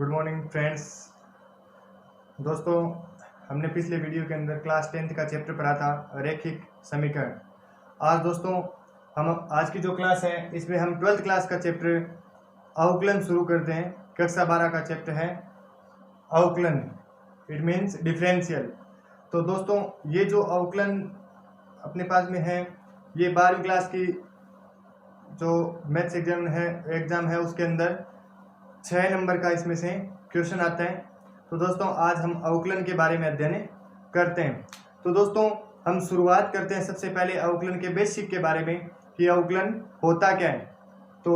Good morning friends. दोस्तों, हमने पिछले वीडियो के अंदर क्लास 10th का चैप्टर पढ़ा था रैखिक समीकरण। आज दोस्तों हम आज की जो क्लास है इसमें हम 12th क्लास का चैप्टर अवकलन शुरू करते हैं। कक्षा 12 का चैप्टर है अवकलन, इट मीन्स डिफरेंशियल। तो दोस्तों ये जो अवकलन अपने पास में है ये 12वीं क्लास की जो मैथ्स एग्जाम है उसके अंदर 6 नंबर का इसमें से क्वेश्चन आता है। तो दोस्तों आज हम अवकलन के बारे में अध्ययन करते हैं। तो दोस्तों हम शुरुआत करते हैं सबसे पहले अवकलन के बेसिक के बारे में कि अवकलन होता क्या है। तो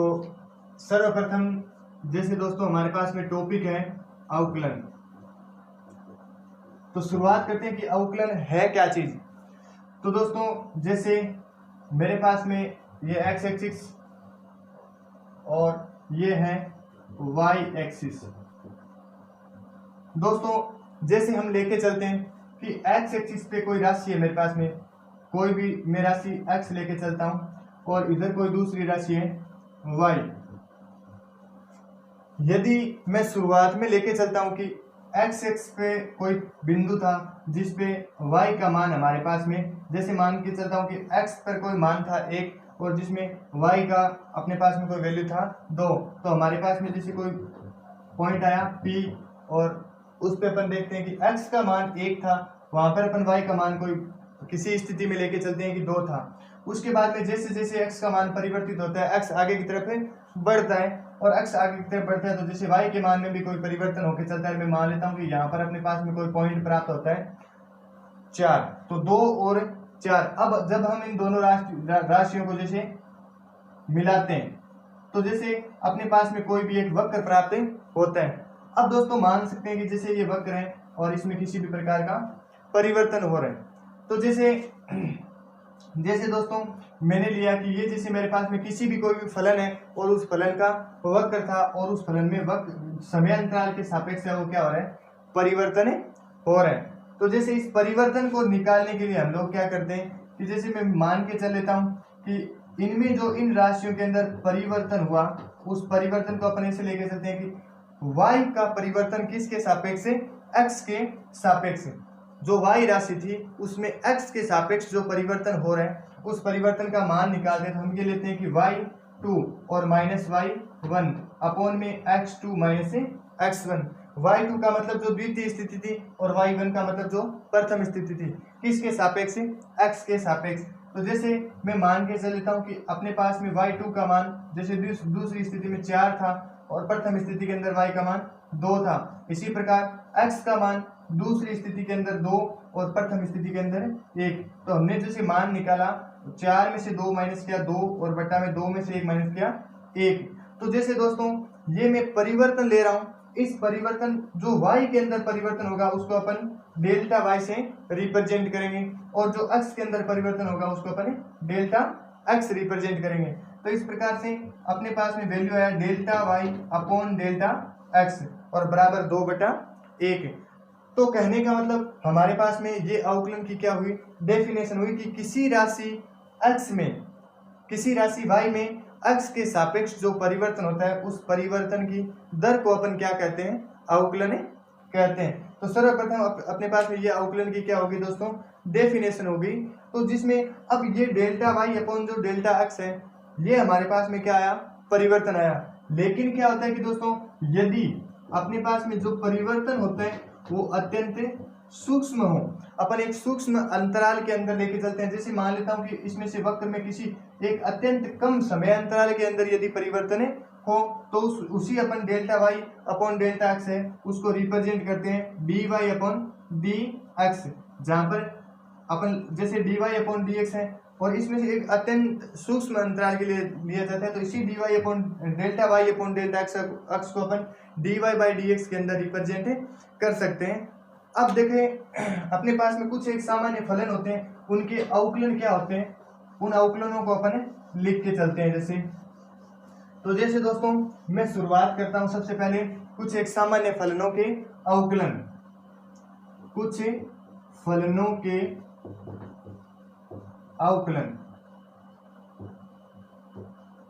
सर्वप्रथम जैसे दोस्तों हमारे पास में टॉपिक है अवकलन, तो शुरुआत करते हैं कि अवकलन है क्या चीज। तो दोस्तों जैसे मेरे पास में ये एक्स एक्सिस और ये है वाई एक्सिस। दोस्तों जैसे हम लेके चलते हैं कि एक्स एक्सिस पे कोई राशि है, मेरे पास में कोई भी मैं राशि एक्स लेके चलता हूं और इधर कोई दूसरी राशि है वाई। यदि मैं शुरुआत में लेके चलता हूं कि एक्स एक्स पे कोई बिंदु था जिसपे वाई का मान हमारे पास में, जैसे मान के चलता हूं कि एक्स पर कोई मान था 1 और जिसमें y का अपने पास में कोई वैल्यू था 2, तो हमारे पास में जैसे कोई पॉइंट आया P और उस पे अपन देखते हैं कि x का मान 1 था, वहां पर अपन y का मान कोई किसी स्थिति में लेके चलते हैं कि 2 था। उसके बाद में जैसे जैसे x का मान परिवर्तित होता है, x आगे की तरफ बढ़ता है और x आगे की तरफ बढ़ता है, तो जैसे y के मान में भी कोई परिवर्तन होकर चलता है। मैं मान लेता हूँ कि यहाँ पर अपने पास में कोई पॉइंट प्राप्त होता है 4, तो 2 और 4। अब जब हम इन दोनों राशियों को जैसे मिलाते हैं तो जैसे अपने पास में कोई भी एक वक्र प्राप्त होता है। अब दोस्तों मान सकते हैं कि जैसे ये वक्र है और इसमें किसी भी प्रकार का परिवर्तन हो रहा है, तो जैसे दोस्तों मैंने लिया कि ये जैसे मेरे पास में किसी भी कोई भी फलन है और उस फलन का वक्र था और उस फलन में वक्र समयांतराल के सापेक्ष है वो क्या हो रहा है, परिवर्तन हो रहा है। तो जैसे इस परिवर्तन को निकालने के लिए हम लोग क्या करते हैं कि जैसे मैं मान के चल लेता हूं कि इनमें जो इन राशियों के अंदर परिवर्तन हुआ उस परिवर्तन को अपन ऐसे लेके चलते हैं कि y का परिवर्तन किसके सापेक्ष है, x के सापेक्ष। जो y राशि थी उसमें x के सापेक्ष जो परिवर्तन हो रहा है उस परिवर्तन का मान निकालते हैं। तो हम ये लेते हैं कि y2 और -y1 अपॉन में x2 माइनस x1। y2 का मतलब जो द्वितीय स्थिति थी और y1 का मतलब जो प्रथम स्थिति थी, किसके सापेक्ष, x के सापेक्ष। तो जैसे मैं मान के चल लेता हूं कि अपने पास में y2 का मान जैसे दूसरी स्थिति में 4 था और प्रथम स्थिति के अंदर y का मान 2 था, इसी प्रकार x का मान दूसरी स्थिति के अंदर 2 और प्रथम स्थिति के अंदर 1। तो हमने जैसे मान निकाला 4 में से 2 माइनस किया 2 और बट्टा में 2 में से 1 माइनस किया 1। तो जैसे दोस्तों ये मैं परिवर्तन ले रहा हूं, इस परिवर्तन जो y के अंदर परिवर्तन होगा उसको अपन डेल्टा y से रिप्रेजेंट करेंगे और जो x के अंदर परिवर्तन होगा उसको अपन डेल्टा x रिप्रेजेंट करेंगे। तो इस प्रकार से अपने पास में वैल्यू आया delta y upon delta x और बराबर 2/1। तो कहने का मतलब हमारे पास में ये अवकलन की क्या हुई, डेफिनेशन हुई कि किसी राशि x में, किसी राशि y में x के सापेक्ष जो परिवर्तन होता है उस परिवर्तन की दर को अपन क्या कहते हैं, अवकलन कहते हैं। तो सर्वप्रथम अपने पास में ये अवकलन की क्या होगी दोस्तों, डेफिनेशन होगी। तो जिसमें अब ये डेल्टा y अपॉन जो डेल्टा x है ये हमारे पास में क्या आया, परिवर्तन आया। लेकिन क्या होता है कि दोस्तों यदि अपने पास में जो परिवर्तन होता है वो अत्यंत सूक्ष्म हो, अपन एक सूक्ष्म अंतराल के अंदर लेके चलते हैं। जैसे मान लेता हूं कि इसमें से वक्र में किसी एक अत्यंत कम समय अंतराल के अंदर यदि परिवर्तन हो तो उसी अपन delta y upon delta x है उसको रिप्रेजेंट करते हैं dy अपॉन dx, जहां पर अपन जैसे dy अपॉन dx है और इसमें से एक अत्यंत सूक्ष्म अंतराल के लिए लिया जाता है, तो इसी dy upon delta y upon delta x को अपन dy बाई dx के अंदर रिप्रेजेंट कर सकते हैं। अब देखें अपने पास में कुछ एक सामान्य फलन होते हैं, उनके अवकलन क्या होते हैं, उन अवकलनों को अपन लिख के चलते हैं। जैसे दोस्तों मैं शुरुआत करता हूं सबसे पहले कुछ एक सामान्य फलनों के अवकलन, कुछ फलनों के अवकलन।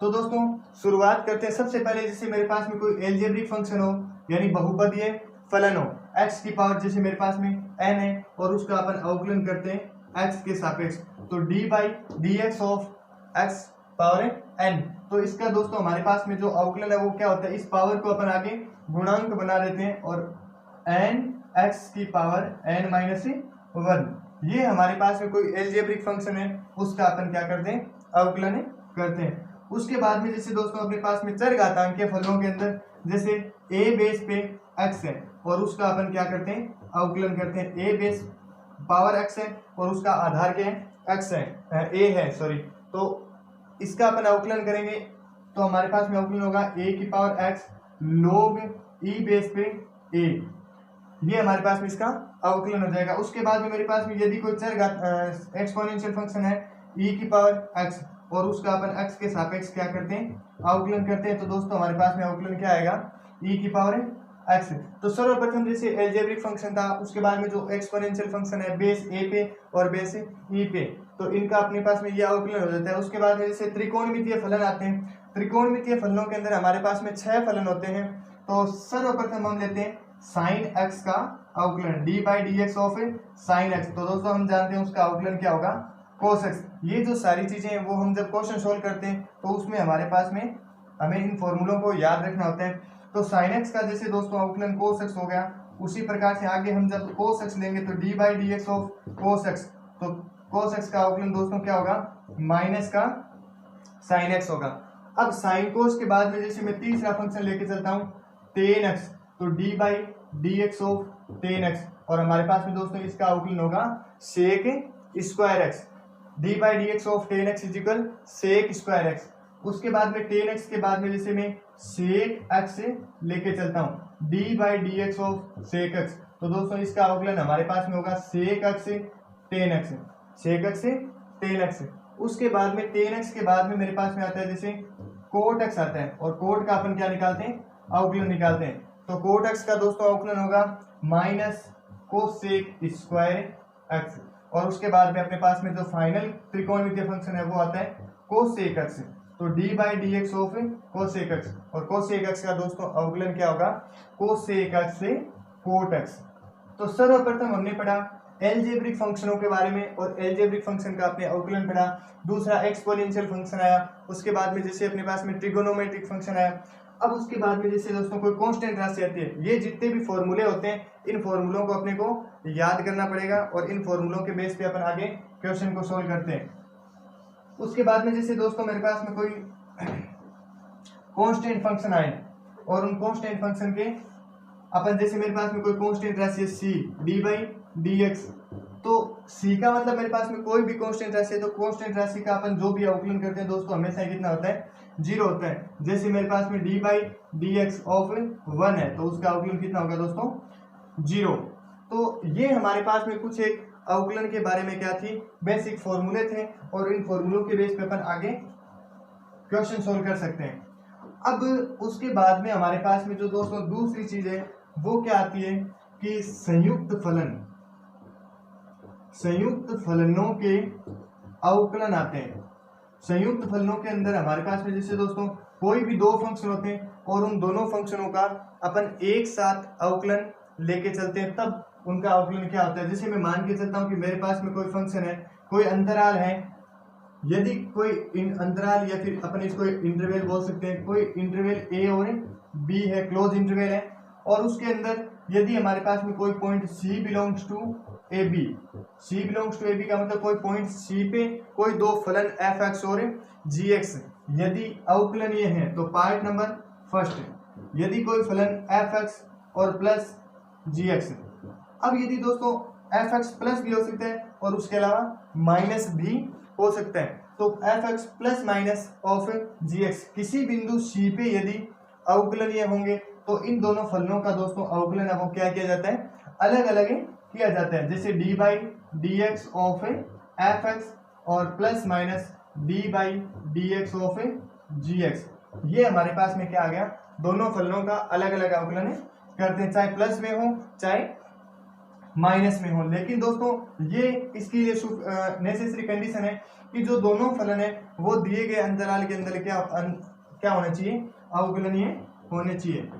तो दोस्तों शुरुआत करते हैं सबसे पहले, जैसे मेरे पास में कोई एलजेब्रिक फंक्शन हो यानी बहुपदीय फलन हो, x की पावर जैसे मेरे पास में n है और उसका अपन अवकलन करते हैं x के सापेक्ष, तो d by D x of x power n। तो इसका दोस्तों हमारे पास में जो अवकलन है वो क्या होता है, इस पावर को अपन आगे गुणांक बना देते हैं और n x की पावर n माइनस 1, ये हमारे पास में कोई एलजेब्रिक फंक्शन है उसका अपन क्या करते हैं, अवकलन करते हैं। उसके बाद में जैसे दोस्तों अपने पास में चरघातांकीय फलनों के अंदर जैसे a बेस पे x है और उसका अपन क्या करते हैं, अवकलन करते हैं। a बेस पावर x है और उसका आधार क्या है, x है, a है सॉरी, तो इसका अपन अवकलन करेंगे तो हमारे पास में अवकलन होगा a की power x log e base पे a, ये हमारे पास में इसका अवकलन हो जाएगा। उसके बाद में मेरे पास में यदि कोई चर एक्सपोनेंशियल फंक्शन है e की पावर x और उसका अपन x के सापेक्ष क्या करते हैं, अवकलन करते हैं, तो दोस्तों हमारे पास में अवकलन क्या आएगा, e की पावर x। तो सर्वप्रथम जैसे एलजेब्रिक फंक्शन था, उसके बाद में जो एक्सपोनेंशियल फंक्शन है बेस a पे और बेस e पे, तो इनका अपने पास में यह अवकलन हो जाता है। उसके बाद में जैसे त्रिकोणमितीय फलन आते हैं, त्रिकोणमितीय फलनों के अंदर हमारे पास में 6 फलन होते हैं, तो सर्वप्रथम हम लेते हैं साइन x का अवकलन d by D x of sine x, तो दोस्तों हम जानते हैं उसका अवकलन क्या होगा, cos x। ये जो सारी चीजें हैं वो हम जब क्वेश्चन सोल्व करते हैं तो उसमें हमारे पास में हमें इन फॉर्मूलों को याद रखना होता है। तो साइन x का जैसे दोस्तों अवकलन cos x हो गया, उसी प्रकार से आगे हम जब cos x लेंगे तो d by D x of cos x, तो cos x का अवकलन दोस्तों क्या होगा, माइनस का साइन x होगा। अब साइन कोस के बाद में जैसे मैं तीसरा फंक्शन लेके चलता हूँ टेन x, तो d by D x of tan x, और हमारे पास में दोस्तों इसका अवकलन होगा sec square x, d by D x of tan x is equal sec square x. उसके बाद में टेन एक्स के बाद में जैसे मैं सेक एक्स लेके चलता हूँ d by D x of sec x, तो दोस्तों इसका अवकलन हमारे पास में होगा sec x tan x, sec x tan x. उसके बाद में टेन एक्स के बाद में मेरे पास में आता है जैसे कोट एक्स आता है, और कोट का अपन क्या निकालते हैं, अवकलन निकालते हैं, तो कोट एक्स का दोस्तों अवकलन होगा माइनस कोसेक स्क्वायर एक्स। और उसके बाद में अपने पास में जो फाइनल त्रिकोणमितीय फंक्शन है वो आता है कोसेक एक्स, तो d by D x of cosec x, और कोसेक एक्स का दोस्तों अवकलन क्या होगा, कोसेक एक्स से कोट एक्स। तो सर्वप्रथम हमने पढ़ा एलजेब्रिक फंक्शनों के बारे में और एलजेब्रिक फंक्शन का अपने अवकलन पढ़ा। दूसरा एक्सपोनेंशियल फंक्शन आया, उसके बाद में जैसे अपने पास में ट्रिगोनोमेट्रिक फंक्शन आया। अब उसके बाद में जैसे दोस्तों कोई कांस्टेंट राशि आती है, ये जितने भी फॉर्मूले होते हैं इन फॉर्मूलों को अपने को याद करना पड़ेगा और इन फॉर्मूलों के बेस पे अपन आगे क्वेश्चन को सोल्व करते हैं। उसके बाद में जैसे दोस्तों मेरे पास में कोई कांस्टेंट फंक्शन आए और उन कांस्टेंट फंक्शन के अपन जैसे मेरे पास में कोई कांस्टेंट राशि है c d by D x, तो c का मतलब मेरे पास में कोई भी कांस्टेंट राशि है, तो कांस्टेंट राशि का अपन जो भी अवकलन करते हैं दोस्तों हमेशा कितना होता है, 0 होता है। जैसे मेरे पास में d by D x of 1 है, तो उसका अवकलन कितना होगा दोस्तों, 0। तो ये हमारे पास में कुछ एक अवकलन के बारे में क्या थी, बेसिक फॉर्मूले थे, और इन फॉर्मूलों के बेस पे अपन आगे क्वेश्चन सोल्व कर सकते हैं। अब उसके बाद में हमारे पास में जो दोस्तों दूसरी चीज है वो क्या आती है कि संयुक्त फलन, संयुक्त फलनों के अवकलन आते हैं। संयुक्त फलनों के अंदर हमारे पास में जैसे दोस्तों कोई भी दो फंक्शन होते हैं और उन दोनों फंक्शनों का अपन एक साथ अवकलन लेके चलते हैं, तब उनका अवकलन क्या होता है। जैसे मैं मान के चलता हूं कि मेरे पास में कोई फंक्शन है, कोई अंतराल है, यदि कोई अंतराल या फिर अपन इसको इंटरवल बोल सकते हैं, कोई इंटरवल a और b है, क्लोज इंटरवल है, और उसके अंदर यदि हमारे पास में कोई point c belongs to a b, c belongs to a b का मतलब कोई पॉइंट c पे कोई दो फलन f(x) और g(x), यदि अवकलन ये है तो पार्ट नंबर फर्स्ट, यदि कोई फलन f(x) और प्लस g(x), अब यदि दोस्तों f(x) प्लस भी हो सकता है और उसके अलावा माइनस भी हो सकता है, तो f(x) plus minus of g(x) किसी बिंदु c पे यदि अवकलनीय होंगे तो इन दोनों फलनों का दोस्तों अवकलन है वो क्या किया जाता है, अलग अलग किया जाता है। जैसे d by D x of f(x) और plus minus d by D x of g(x), ये हमारे पास में क्या आ गया, दोनों फलनों का अलग अलग अवकलन करते हैं, चाहे प्लस में हो चाहे माइनस में हो। लेकिन दोस्तों ये इसकी लिए नेसेसरी कंडीशन है कि जो दोनों फलन है वो दिए गए अंतराल के अंदर क्या होना चाहिए, अवकलनीय होने चाहिए।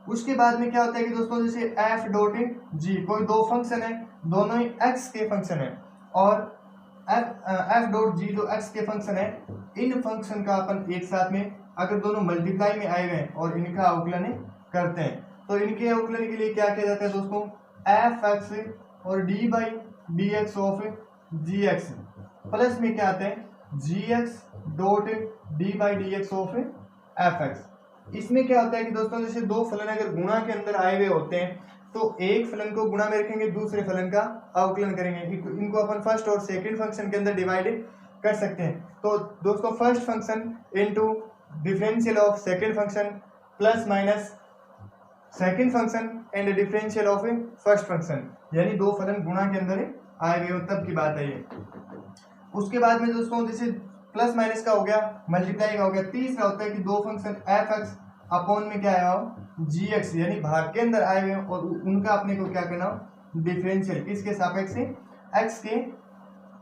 उसके बाद में क्या होता है कि दोस्तों जैसे एफ डॉट जी, कोई दो फंक्शन है, दोनों ही एक्स के फंक्शन है, और एफ डॉट जी जो एक्स के फंक्शन है, इन फंक्शन का अपन एक साथ में अगर दोनों मल्टीप्लाई में आए हुए हैं और इनका अवकलन करते हैं, तो इनके अवकलन के लिए क्या किया जाता है दोस्तों, एफ एक्स और D by D x of G X plus में क्या आता है G X dot D by D x of F X. इसमें क्या होता है कि दोस्तों जैसे दो फलन अगर गुणा के अंदर आए हुए होते हैं तो एक फलन को गुणा में रखेंगे, दूसरे फलन का अवकलन करेंगे, इनको अपन फर्स्ट और सेकंड फंक्शन के अंदर डिवाइड कर सकते हैं। तो दोस्तों first function into differential of second function plus minus second function and differential of first function, यानी दो फलन गुणा के अंदर आए हुए हो तब की बात है ये। उसके बाद में दोस्तों जैसे प्लस माइनस का हो गया, मल्टीप्लाई का हो गया, तीसरा होता है कि दो फंक्शन एफ एक्स अपॉन में क्या आया हो जी एक्स, यानी भाग के अंदर आए हुए हैं और उनका अपने को क्या करना हो डिफरेंशियल, किसके सापेक्ष से, एक्स के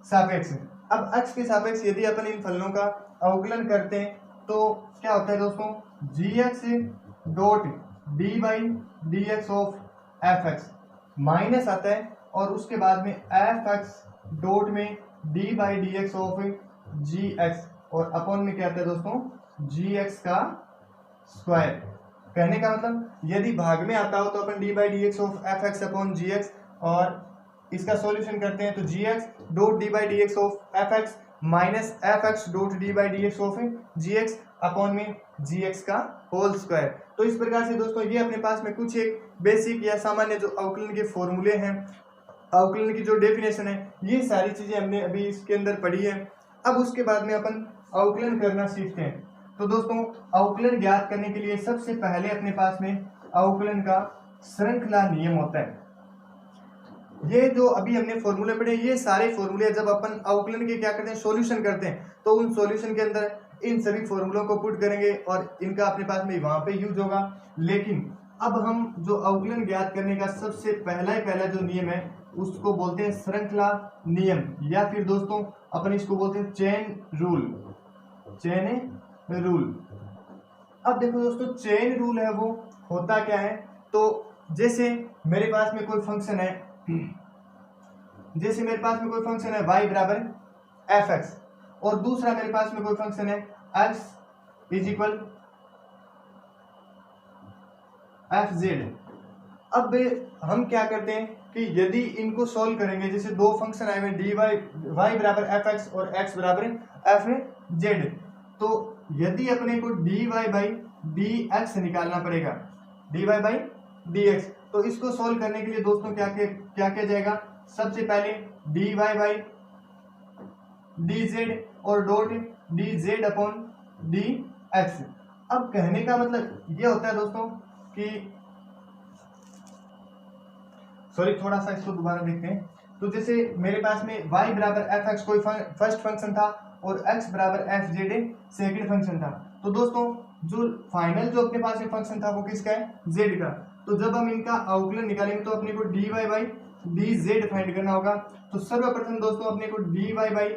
सापेक्ष। अब एक्स के सापेक्ष यदि अपन इन फलनों का अवकलन करते हैं तो क्या होता है दोस्तों, G X dot D by D x of F X minus आता है, और उसके बाद में एफ एक्स डॉट में D by D x of G X, और अपॉन में क्या आता है दोस्तों जी एक्स का स्क्वायर। कहने का मतलब यदि भाग में आता हो तो अपन D by D x of F X upon G X, और इसका सॉल्यूशन करते हैं तो G X dot D by D x of F X minus F X dot D by D x of G X upon में G X का whole square. तो इस प्रकार से दोस्तों ये अपने पास में कुछ एक बेसिक या सामान्य जो अवकलन के फॉर्मूले हैं, अवकलन की जो डेफिनेशन है, ये सारी चीजें हमने अभी इसके अंदर पढ़ी है। अब उसके बाद में अपन अवकलन करना सीखते हैं। तो दोस्तों अवकलन ज्ञात करने के लिए सबसे पहले अपने पास में अवकलन का श्रृंखला नियम होता है। ये जो अभी हमने फॉर्मूले पढ़े, ये सारे फॉर्मूले जब अपन अवकलन के क्या करते हैं सॉल्यूशन करते हैं, तो उन सॉल्यूशन के अंदर इन सभी फॉर्मूलों को पुट करेंगे और इनका अपने पास में वहां पे यूज होगा। लेकिन अब हम जो अवकलन ज्ञात करने का सबसे पहला जो नियम है उसको बोलते हैं श्रृंखला नियम, या फिर दोस्तों अपन इसको बोलते हैं चेन रूल, चेन रूल। अब देखो दोस्तों चेन रूल है वो होता क्या है, तो जैसे मेरे पास में कोई फंक्शन है, जैसे मेरे पास में कोई फंक्शन है y बराबर एफ एक्स, और दूसरा मेरे पास में कोई फंक्शन है x is equal F Z. अब हम क्या करते हैं कि यदि इनको सॉल्व करेंगे, जैसे दो फंक्शन आए हुए डी वाई बराबर एफ एक्स और x बराबर एफ जेड, तो यदि अपने को d Y by D x निकालना पड़ेगा, d Y by D x, तो इसको सॉल्व करने के लिए दोस्तों क्या किया जाएगा, सबसे पहले D Y by D Z और dot D Z upon D X. अब कहने का मतलब ये होता है दोस्तों कि सॉरी थोड़ा सा इसको दोबारा देखते हैं। तो जैसे मेरे पास में y बराबर एफ एक्स कोई फर्स्ट फंक्शन था और x बराबर एफ जेड सेकेंड फंक्शन था, तो दोस्तों जो फाइनल जो अपने पास में फंक्शन था वो किसका है, z का। तो जब हम इनका अवकलन निकालेंगे तो अपने को d Y by D z find करना होगा। तो सर्वप्रथम दोस्तों अपने को d Y by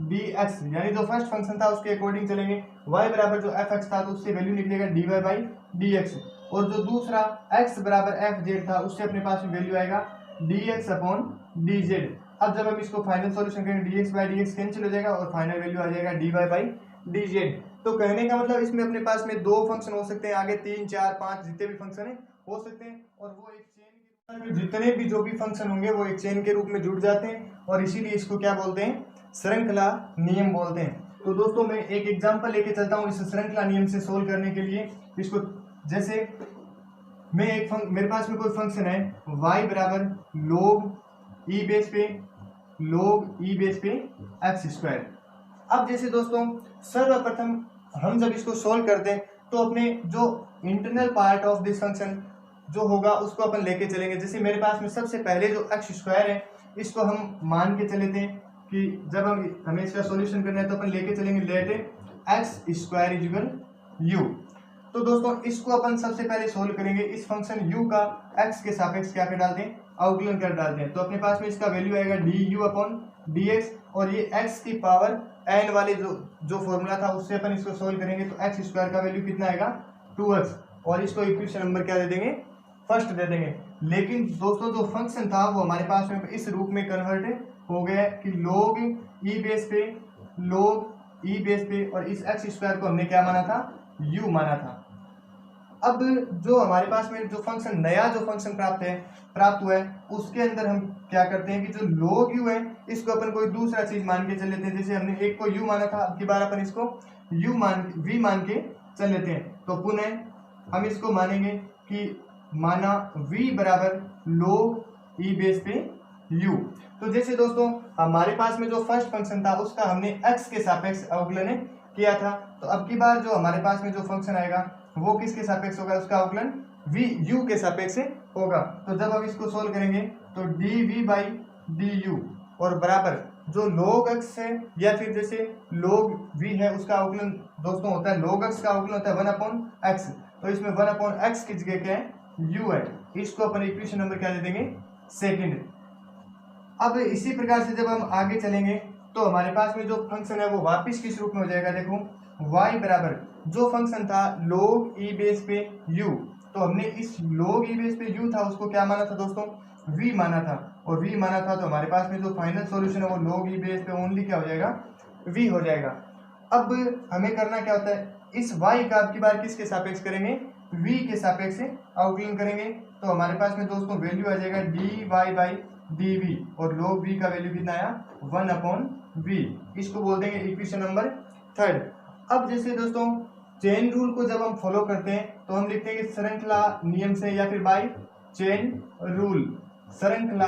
D x यानी जो फर्स्ट फंक्शन था उसके अकॉर्डिंग चलेंगे, y बराबर जो एफ एक्स था तो उससे वैल्यू निकलेगा d Y by D x, और जो दूसरा x बराबर एफ जेड था उससे अपने पास में वैल्यू आएगा d x upon d z. अब जब हम इसको फाइनल सॉल्यूशन करेंगे d x by D x cancel हो जाएगा और फाइनल वैल्यू आ जाएगा d Y by D z. तो कहने का मतलब इसमें अपने पास में दो फंक्शन हो सकते हैं, आगे 3 4 5 जितने भी फंक्शन है हो सकते हैं, और वो एक चेन के जितने भी जो भी फंक्शन होंगे वो एक चेन के रूप में जुड़ जाते हैं, और इसीलिए इसको क्या बोलते हैं, श्रृंखला नियम बोलते हैं। तो दोस्तों मैं एक एग्जांपल लेके चलता हूँ इस श्रृंखला नियम से सोल्व करने के लिए। इसको जैसे मैं मेरे पास में कोई फंक्शन है y बराबर log e बेस पे एक्स स्क्वायर। अब जैसे दोस्तों सर्वप्रथम हम जब इसको सोल्व करते हैं तो अपने जो internal part of this function जो होगा उसको अपन लेके चलेंगे। जैसे मेरे पास में सबसे पहले जो एक्स स्क्वायर है इसको हम मान के चले थे कि जब हमें इसका सॉल्यूशन करना है तो अपन लेके चलेंगे let x square is equal u. तो दोस्तों इसको अपन सबसे पहले सोल्व करेंगे, इस फंक्शन u का x के सापेक्ष क्या कर डालते हैं, अवकलन कर डालते हैं। तो अपने पास में इसका वैल्यू आएगा D you upon D x, और ये x की पावर n वाले जो फॉर्मूला था उससे अपन इसको सोल्व करेंगे तो एक्स स्क्वायर का वैल्यू कितना आएगा 2x, और इसको इक्वेशन नंबर क्या दे देंगे, फर्स्ट दे देंगे। लेकिन दोस्तों जो फंक्शन था वो हमारे पास में इस रूप में कन्वर्ट हो गया कि log e बेस पे और इस एक्स स्क्वायर को हमने क्या माना था, u माना था। अब जो हमारे पास में जो फंक्शन नया जो फंक्शन प्राप्त हुआ है उसके अंदर हम क्या करते हैं कि जो log u है इसको अपन कोई दूसरा चीज मान के चल लेते हैं। जैसे हमने एक को u माना था, अब की बार अपन इसको v मान के चल लेते हैं। तो पुनः हम इसको मानेंगे कि माना v बराबर log e बेस पे u। तो जैसे दोस्तों हमारे पास में जो फर्स्ट फंक्शन था उसका हमने x के सापेक्ष अवकलन किया था, तो अब की बार जो हमारे पास में जो फंक्शन आएगा वो किसके सापेक्ष होगा, उसका अवकलन u के सापेक्ष होगा। तो जब हम इसको सोल्व करेंगे तो dv बाई du और बराबर जो log x है या फिर जैसे log v है उसका अवकलन दोस्तों होता है, log x का अवकलन होता है 1/x। तो इसमें 1/x की जगह क्या है, u है। इसको अपन इक्वेशन नंबर क्या दे देंगे, सेकंड। अब इसी प्रकार से जब हम आगे चलेंगे तो हमारे पास में जो फंक्शन है वो वापस किस रूप में हो जाएगा, देखो y बराबर जो फंक्शन था log e बेस पे u, तो हमने इस log e बेस पे u था उसको क्या माना था दोस्तों, v माना था। और v माना था तो हमारे पास में जो फाइनल सॉल्यूशन है वो log e बेस पे ओनली क्या हो जाएगा, v हो जाएगा। अब हमें करना क्या होता है, इस y का अब की बार किसके सापेक्ष करेंगे, v के सापेक्ष से अवकलन करेंगे। तो हमारे पास में दोस्तों वैल्यू आ जाएगा dy बाई dv और log v का वैल्यू कितना आया, 1/v। इसको बोल देंगे इक्वेशन नंबर थर्ड। अब जैसे दोस्तों चेन रूल को जब हम फॉलो करते हैं तो हम लिखते हैं कि श्रृंखला नियम से या फिर बाय चेन रूल, श्रृंखला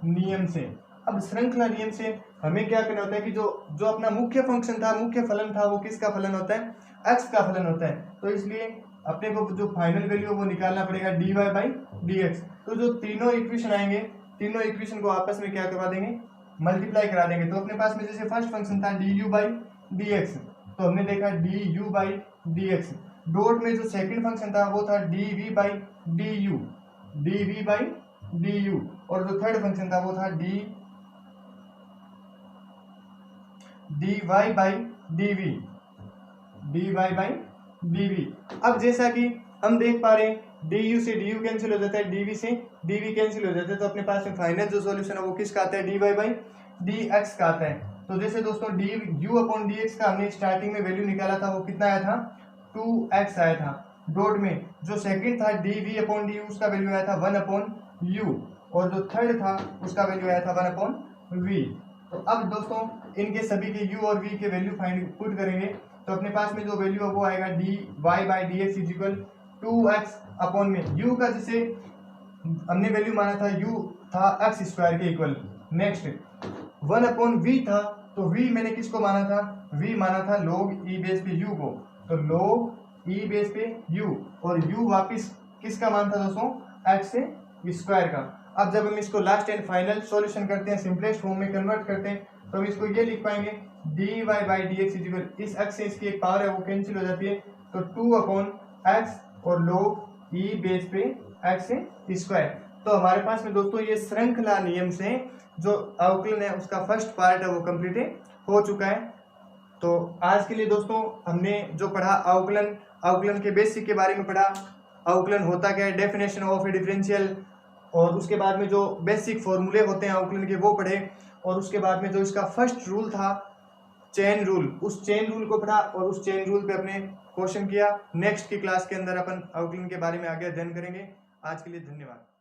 नियम से। अब श्रृंखला नियम से हमें क्या करना होता है कि जो अपना मुख्य फंक्शन था, मुख्य फलन था, वो किसका फलन होता है, x का फलन होता है। तो इसलिए अपने को जो फाइनल वैल्यू है वो निकालना पड़ेगा dy बाई dx। तो जो तीनों इक्वेशन आएंगे, तीनों इक्वेशन को आपस में क्या करवा देंगे, मल्टीप्लाई करा देंगे। तो अपने पास में जैसे फर्स्ट फंक्शन था du बाई dx, तो हमने देखा du बाई dx। डॉट में जो सेकंड फंक्शन था वो था dv बाई du और जो थर्ड फंक्शन था वो था dy बाई dv। अब जैसा कि हम देख पा रहे हैं du से du कैंसिल हो जाता है, dv से dv कैंसिल हो जाता है, तो अपने पास में फाइनल जो सॉल्यूशन है वो किसका आता है, dy बाई dx का आता है। तो जैसे दोस्तों du/dx का हमने स्टार्टिंग में वैल्यू निकाला था वो कितना आया था, 2x आया था। डॉट में जो सेकंड था dv/du उसका वैल्यू आया था 1/u और जो थर्ड था उसका वैल्यू आया था 1/v। तो अब दोस्तों इनके सभी के u और v के वैल्यू फाइंड पुट करेंगे तो अपने पास में जो वैल्यू है वो आएगा dy by dx equal 2x में u का जैसे हमने वैल्यू माना था u था x स्क्वायर के इक्वल। नेक्स्ट 1/v था, तो v मैंने किसको माना था, v माना था log e बेस पे u को, तो log e बेस पे u और u वापिस किसका मान था दोस्तों, x स्क्वायर का। अब जब हम इसको लास्ट एंड फाइनल सॉल्यूशन करते हैं, सिंपलेस्ट फॉर्म में कन्वर्ट करते हैं, तो हम इसको ये लिख पाएंगे dy बाई dx इक्वल इस x से इसकी एक पावर है वो कैंसिल हो जाती है, तो 2/x और log e बेस पे x स्क्वायर। तो हमारे पास में दोस्तों ये श्रृंखला नियम से जो अवकलन है उसका फर्स्ट पार्ट है वो कंप्लीट हो चुका है। तो आज के लिए दोस्तों हमने जो पढ़ा अवकलन के बेसिक के बारे में पढ़ा, अवकलन होता क्या है, डेफिनेशन ऑफ ए डिफरेंशियल, और उसके बाद में जो बेसिक फॉर्मूले होते हैं अवकलन के वो पढ़े, और उसके बाद में जो इसका फर्स्ट रूल था चेन रूल, उस चेन रूल को पढ़ा और उस चेन रूल पे अपने क्वेश्चन किया। नेक्स्ट की क्लास के अंदर अपन अवकलन के बारे में आगे अध्ययन करेंगे। आज के लिए धन्यवाद।